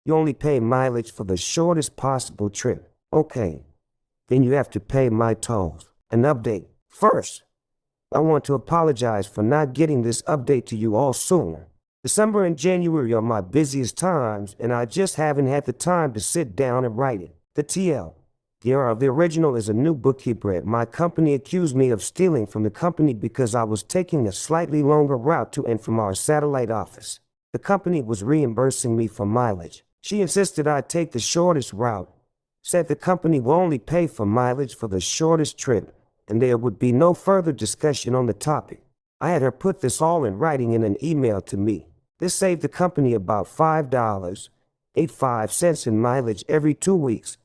You only pay mileage for the shortest possible trip. Okay, then you have to pay my tolls. An update. First, I want to apologize for not getting this update to you all sooner. December and January are my busiest times, and I just haven't had the time to sit down and write it. The TL. The original is a new bookkeeper at my company accused me of stealing from the company because I was taking a slightly longer route to and from our satellite office. The company was reimbursing me for mileage. She insisted I take the shortest route, said the company will only pay for mileage for the shortest trip, and there would be no further discussion on the topic. I had her put this all in writing in an email to me. This saved the company about $5.85 in mileage every 2 weeks,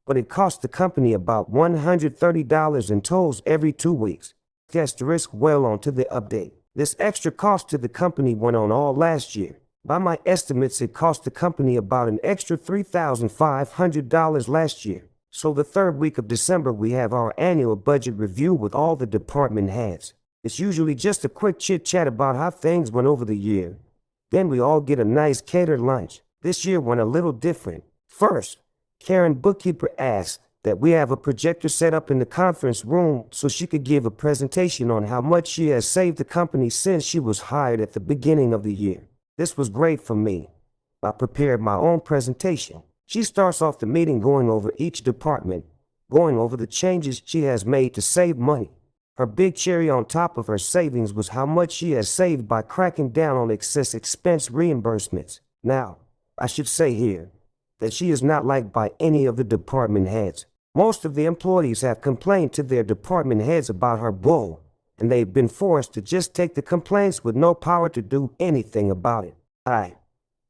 but it cost the company about $130 in tolls every 2 weeks. Asterisk well on to the update. This extra cost to the company went on all last year. By my estimates, it cost the company about an extra $3,500 last year. So the third week of December, we have our annual budget review with all the department heads. It's usually just a quick chit-chat about how things went over the year. Then we all get a nice catered lunch. This year went a little different. First, Karen, bookkeeper, asked that we have a projector set up in the conference room so she could give a presentation on how much she has saved the company since she was hired at the beginning of the year. This was great for me. I prepared my own presentation. She starts off the meeting going over each department, going over the changes she has made to save money. Her big cherry on top of her savings was how much she has saved by cracking down on excess expense reimbursements. Now, I should say here that she is not liked by any of the department heads. Most of the employees have complained to their department heads about her bull, and they've been forced to just take the complaints with no power to do anything about it. I,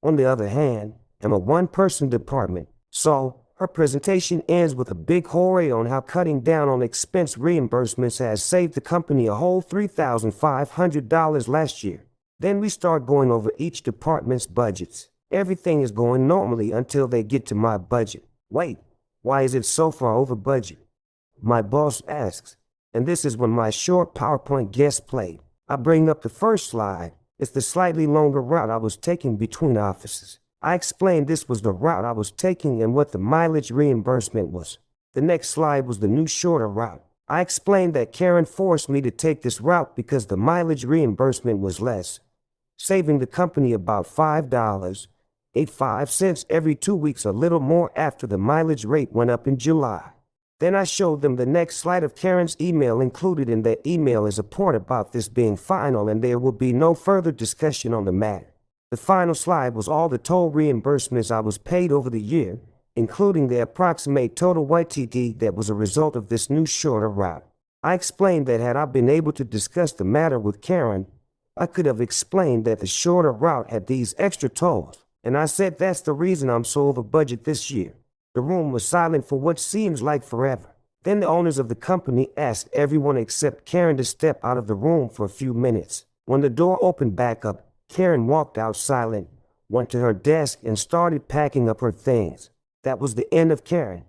on the other hand, am a one-person department, so her presentation ends with a big hooray on how cutting down on expense reimbursements has saved the company a whole $3,500 last year. Then we start going over each department's budgets. Everything is going normally until they get to my budget. Wait, why is it so far over budget? My boss asks, and this is when my short PowerPoint gets played. I bring up the first slide. It's the slightly longer route I was taking between offices. I explained this was the route I was taking and what the mileage reimbursement was. The next slide was the new shorter route. I explained that Karen forced me to take this route because the mileage reimbursement was less, saving the company about $5.85 every 2 weeks, a little more after the mileage rate went up in July. Then I showed them the next slide of Karen's email. Included in that email is a part about this being final and there will be no further discussion on the matter. The final slide was all the toll reimbursements I was paid over the year, including the approximate total YTD that was a result of this new shorter route. I explained that had I been able to discuss the matter with Karen, I could have explained that the shorter route had these extra tolls, and I said that's the reason I'm so over budget this year. The room was silent for what seems like forever. Then the owners of the company asked everyone except Karen to step out of the room for a few minutes. When the door opened back up, Karen walked out silent, went to her desk, and started packing up her things. That was the end of Karen.